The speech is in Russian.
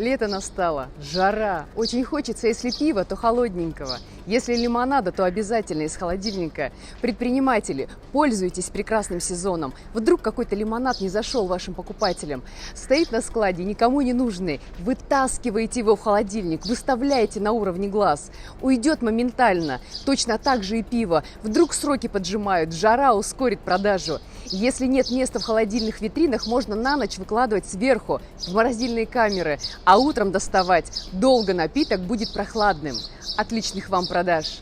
Лето настало, жара. Очень хочется, если пива, то холодненького. Если лимонада, то обязательно из холодильника. Предприниматели, пользуйтесь прекрасным сезоном. Вдруг какой-то лимонад не зашел вашим покупателям. Стоит на складе, никому не нужный. Вытаскиваете его в холодильник, выставляете на уровне глаз. Уйдет моментально. Точно так же и пиво. Вдруг сроки поджимают, жара ускорит продажу. Если нет места в холодильных витринах, можно на ночь выкладывать сверху, в морозильные камеры, а утром доставать. Долго напиток будет прохладным. Отличных вам продаж!